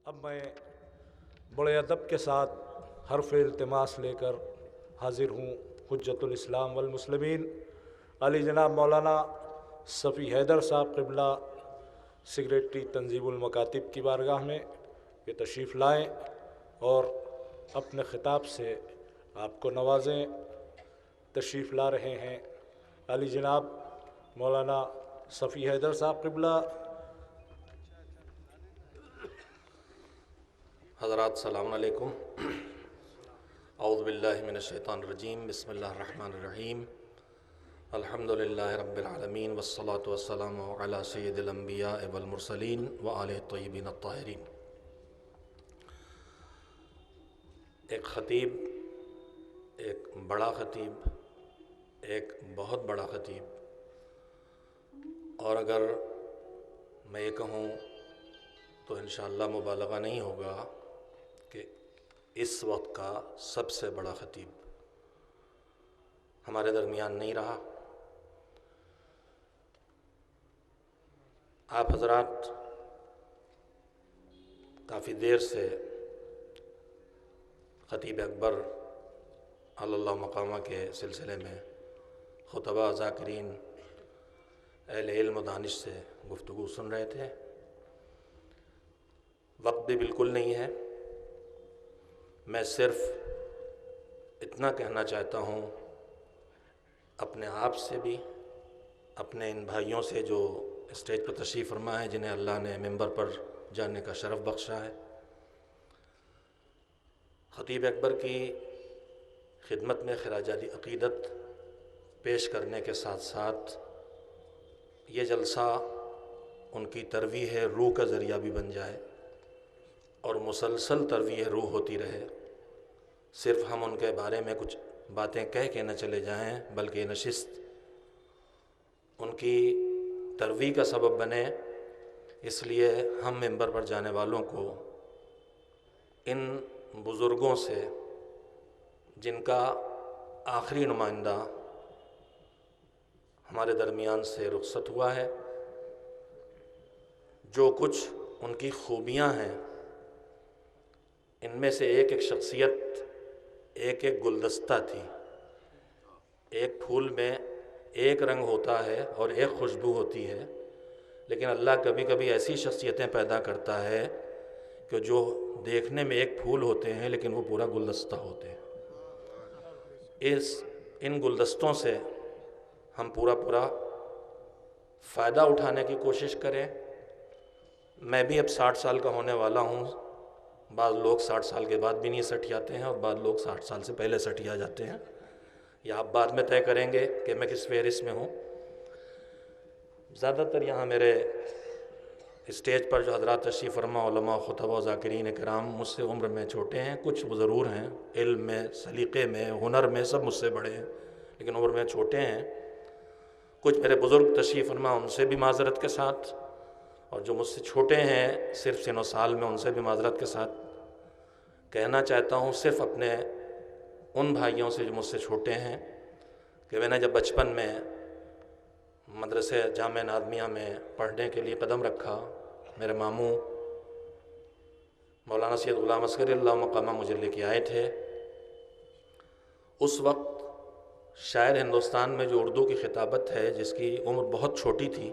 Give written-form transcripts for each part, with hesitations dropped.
اب میں بڑے ادب کے ساتھ حرف التماس لے کر حاضر ہوں حجت الاسلام والمسلمین علی جناب مولانا صفی حیدر صاحب قبلہ سیکریٹری تنظیم المکاتب کی بارگاہ میں کہ تشریف لائیں اور اپنے خطاب سے آپ کو نوازیں۔ تشریف لا رہے ہیں علی جناب مولانا صفی حیدر صاحب قبلہ۔ حضرات السلام علیکم۔ اعوذ باللہ من الشیطان الرجیم، بسم اللہ الرحمن الرحیم، الحمدللہ رب العالمین، والصلاة والسلام علی سید الانبیاء والمرسلین وآلہ الطیبین الطاہرین۔ ایک خطیب، ایک بڑا خطیب، ایک بہت بڑا خطیب، اور اگر میں یہ کہوں تو انشاءاللہ مبالغہ نہیں ہوگا کہ اس وقت کا سب سے بڑا خطیب ہمارے درمیان نہیں رہا۔ آپ حضرات کافی دیر سے خطیب اکبر علی اللہ مقامہ کے سلسلے میں خطبہ، ذاکرین، اہل علم و دانش سے گفتگو سن رہے تھے۔ وقت بھی بالکل نہیں ہے، میں صرف اتنا کہنا چاہتا ہوں اپنے آپ سے بھی، اپنے ان بھائیوں سے جو اسٹیج پر تشریف فرما ہے، جنہیں اللہ نے ممبر پر جانے کا شرف بخشا ہے۔ خطیب اکبر کی خدمت میں خراجات عقیدت پیش کرنے کے ساتھ ساتھ یہ جلسہ ان کی ترویح روح کا ذریعہ بھی بن جائے اور مسلسل ترویح روح ہوتی رہے۔ صرف ہم ان کے بارے میں کچھ باتیں کہہ کے نہ چلے جائیں، بلکہ یہ نشست ان کی ترویح کا سبب بنے۔ اس لیے ہم ممبر پر جانے والوں کو ان بزرگوں سے، جن کا آخری نمائندہ ہمارے درمیان سے رخصت ہوا ہے، جو کچھ ان کی خوبیاں ہیں، ان میں سے ایک ایک شخصیت ایک ایک گلدستہ تھی۔ ایک پھول میں ایک رنگ ہوتا ہے اور ایک خوشبو ہوتی ہے، لیکن اللہ کبھی کبھی ایسی شخصیتیں پیدا کرتا ہے کہ جو دیکھنے میں ایک پھول ہوتے ہیں لیکن وہ پورا گلدستہ ہوتے ہیں۔ ان گلدستوں سے ہم پورا فائدہ اٹھانے کی کوشش کریں۔ میں بھی اب 60 سال کا ہونے والا ہوں۔ بعض لوگ 60 سال کے بعد بھی نہیں سٹیاتے ہیں اور بعض لوگ 60 سال سے پہلے سٹیا جاتے ہیں۔ یہ آپ بعد میں طے کریں گے کہ میں کس فہرست میں ہوں۔ زیادہ تر یہاں میرے اسٹیج پر جو حضرات تشریف فرما، علماء، خطبہ و ذاکرین کرام، مجھ سے عمر میں چھوٹے ہیں، کچھ وہ ضرور ہیں، علم میں، سلیقے میں، ہنر میں سب مجھ سے بڑے ہیں، لیکن عمر میں چھوٹے ہیں۔ کچھ میرے بزرگ تشریف فرما، ان سے بھی معذرت کے ساتھ، اور جو مجھ سے چھوٹے ہیں صرف سن و سال میں، ان سے بھی معذرت کے ساتھ کہنا چاہتا ہوں، صرف اپنے ان بھائیوں سے جو مجھ سے چھوٹے ہیں، کہ میں نے جب بچپن میں مدرسے جامعہ نادمیہ میں پڑھنے کے لیے قدم رکھا، میرے ماموں مولانا سید غلام اصغری اللہ مقامہ مجھے لے کے آئے تھے۔ اس وقت شاید ہندوستان میں جو اردو کی خطابت ہے، جس کی عمر بہت چھوٹی تھی،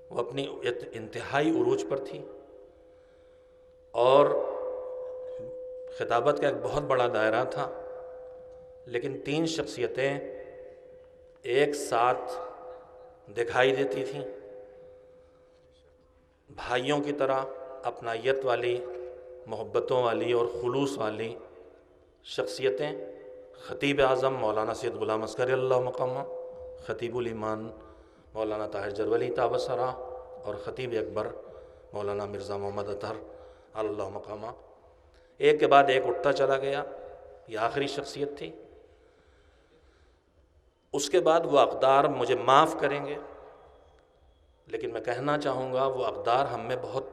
وہ اپنی انتہائی عروج پر تھی، اور خطابت کا ایک بہت بڑا دائرہ تھا، لیکن 3 شخصیتیں ایک ساتھ دکھائی دیتی تھیں، بھائیوں کی طرح، اپنائیت والی، محبتوں والی اور خلوص والی شخصیتیں۔ خطیب اعظم مولانا سید غلام اصغری اللہ مقامہ، خطیب الایمان مولانا طاہر جرولی تابسرہ، اور خطیب اکبر مولانا مرزا محمد اطہر اللہ مقامہ۔ ایک کے بعد ایک اٹھتا چلا گیا، یہ آخری شخصیت تھی۔ اس کے بعد وہ اقدار مجھے معاف کریں گے، لیکن میں کہنا چاہوں گا وہ اقدار ہم میں بہت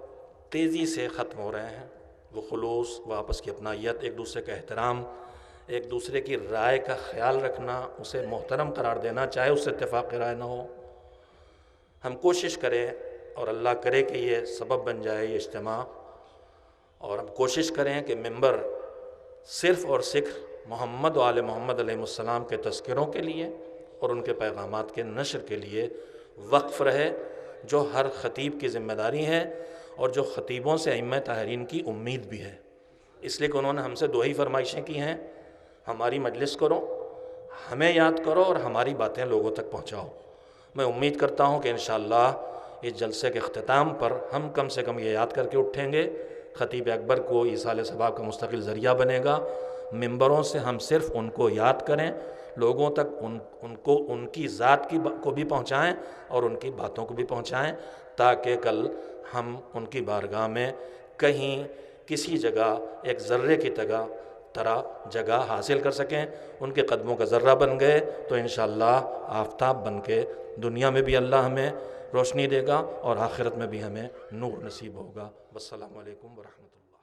تیزی سے ختم ہو رہے ہیں۔ وہ خلوص، وہ آپس کی اپنائیت، ایک دوسرے کا احترام، ایک دوسرے کی رائے کا خیال رکھنا، اسے محترم قرار دینا، چاہے اس سے اتفاق رائے نہ ہو۔ ہم کوشش کریں اور اللہ کرے کہ یہ سبب بن جائے یہ اجتماع اور ہم کوشش کریں کہ ممبر صرف اور صرف محمد و آل محمد علیہ السلام کے تذکروں کے لیے اور ان کے پیغامات کے نشر کے لیے وقف رہے، جو ہر خطیب کی ذمہ داری ہے اور جو خطیبوں سے ائمہ طاہرین کی امید بھی ہے، اس لیے کہ انہوں نے ہم سے 2 ہی فرمائشیں کی ہیں: ہماری مجلس کرو، ہمیں یاد کرو، اور ہماری باتیں لوگوں تک پہنچاؤ۔ میں امید کرتا ہوں کہ انشاءاللہ اس جلسے کے اختتام پر ہم کم سے کم یہ یاد کر کے اٹھیں گے، خطیب اکبر کو ایصال ثواب کا مستقل ذریعہ بنے گا۔ ممبروں سے ہم صرف ان کو یاد کریں، لوگوں تک ان کو ان کی ذات کو بھی پہنچائیں اور ان کی باتوں کو بھی پہنچائیں، تاکہ کل ہم ان کی بارگاہ میں کہیں کسی جگہ ایک ذرے کی طرح جگہ حاصل کر سکیں۔ ان کے قدموں کا ذرہ بن گئے تو انشاءاللہ آفتاب بن کے دنیا میں بھی اللہ ہمیں روشنی دے گا اور آخرت میں بھی ہمیں نور نصیب ہوگا۔ والسلام علیکم ورحمۃ اللہ۔